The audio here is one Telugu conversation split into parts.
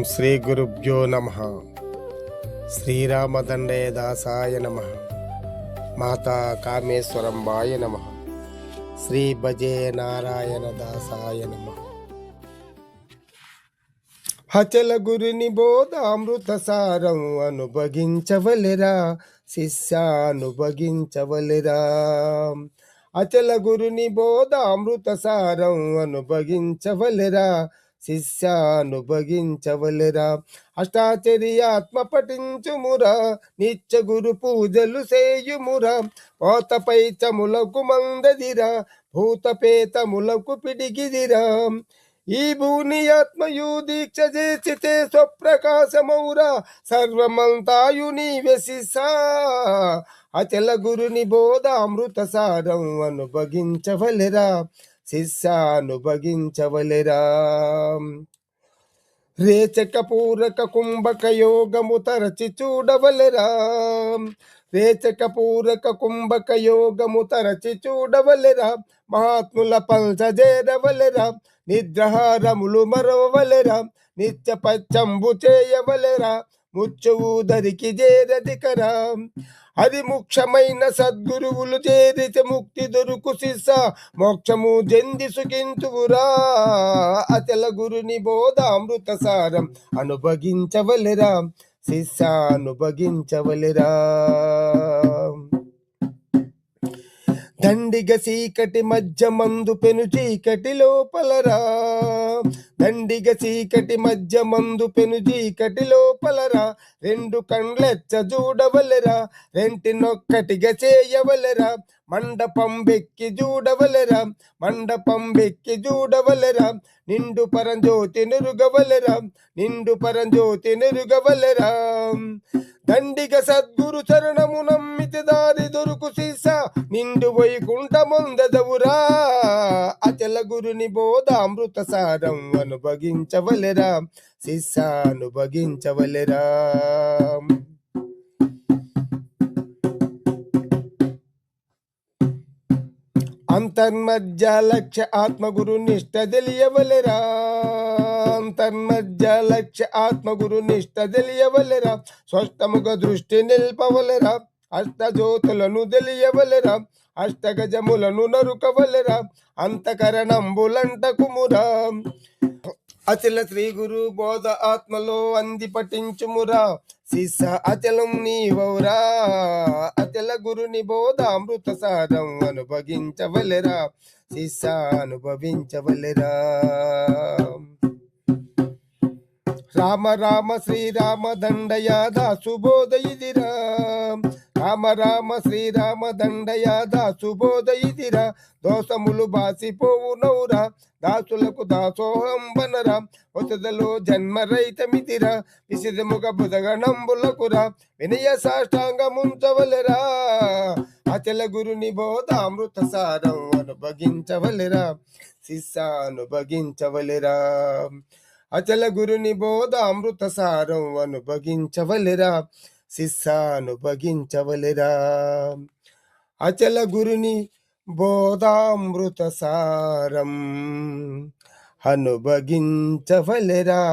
శ్రీ గురుభ్యో నమః. శ్రీరామదండేదాసాయ నమః. మాతా కామేశ్వరంబాయ నమః. శ్రీ భజే నారాయణ దాసాయ నమః. అచల గురుని బోధామృత సారం అనుభగించవలెరా శిష్యానుభగించవలెరా. అచల గురుని బోధామృత సారం అనుభగించవలెరా శిష్యానుభగించవలెరా. అష్టాచర్యాత్మ పఠించుమురా నిత్య గురు పూజలు సేయుమురా. పోతపై చములకు మందదిరా భూతపేతములకు పిడిగిదిరా. ఈ భూని ఆత్మయు దీక్ష చేసితే స్వప్రకాశమౌరా సర్వమంతాయు నీవే శిష్యా. అచల గురుని బోధామృత సారం అనుభగించవలెరా శిష్యానుభగించవలెరా. రేచక పూరక కుంభక యోగము తరచి చూడవలెరా. రేచక పూరక కుంభక యోగము తరచి చూడవలెరా. మహాత్ముల పంచజేరవలెరా. నిద్రహారములు మరవలెరా. నిత్య పచ్చంబు చేయవలెరా. ముచ్చువు దరికి చేరదికరా. అది ముఖ్యమైన సద్గురువులు చేరితే ముక్తి దొరుకు శిష్య మోక్షము జంది సుఖింతువురా. అచల గురుని బోధామృత సారం అనుభగించవలెరా శిష్యానుభగించవలెరా. దండిగ చీకటి మధ్య మందు పెను చీకటి లోపలరా. దండిగ చీకటి మధ్య మందు పెను చీకటి లోపలరా. రెండు కండ్లెచ్చ చూడవలెరా రెంటినొక్కటిగా చేయవలెరా. మండపం బెక్కి చూడవలెరా మండపం బెక్కి చూడవలెరా. నిండు పరంజ్యోతి నిరుగవలెరా నిండు పరంజ్యోతి నిరుగవలెరా. దండిగ సద్గురు చరణము నమ్మితి దారి దొరుకు శిష్య నిండు వైకుంఠముందెదవురా. అచల గురుని బోధామృత సారం అనుభగించవలెరా శిష్యానుభగించవలెరా. అంతర్మధ్య లక్ష్య ఆత్మగురు నిష్ట తెలియవలెరా. అంతర్మధ్య లక్ష్య ఆత్మగురు నిష్ట తెలియవలెరా. స్పష్టముగా దృష్టి నిల్పవలెరా. అష్టజ్యోతులను తెలియవలెరా. అష్టగజములను నరుకవలెరా. అంతకరణంబులంటకుమురా. అచల శ్రీ గురు బోధ ఆత్మలో అంది పఠించుమురా శిష్య అచలం నీవౌరా. అచల గురుని బోధామృత సారం అనుభగించవలెరా శిష్యానుభవించవలెరా. రామ రామ శ్రీరామ దండయాదా సుబోధ ఇదిరా. రామ రామ శ్రీరామ దండయాదా సుబోధ ఇదిరా. దోషములు బాసిపోవు నౌరా దాసులకు దాసోహంబనరా. వసదలో జన్మరైతమితిరా విసిదముగ బుధగణంబులకురా. వినయ సాష్టాంగముంచవలెరా. అచల గురుని బోధామృత సారం అనుభగించవలెరా శిష్యానుభగించవలెరా. అచల గురుని బోధామృత సారం అనుభగించవలెరా శిష్యానుభగించవలెరా. అచల గురుని బోధామృత సారం అనుభగించవలెరా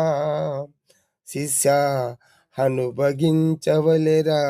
శిష్య అనుభగించవలెరా.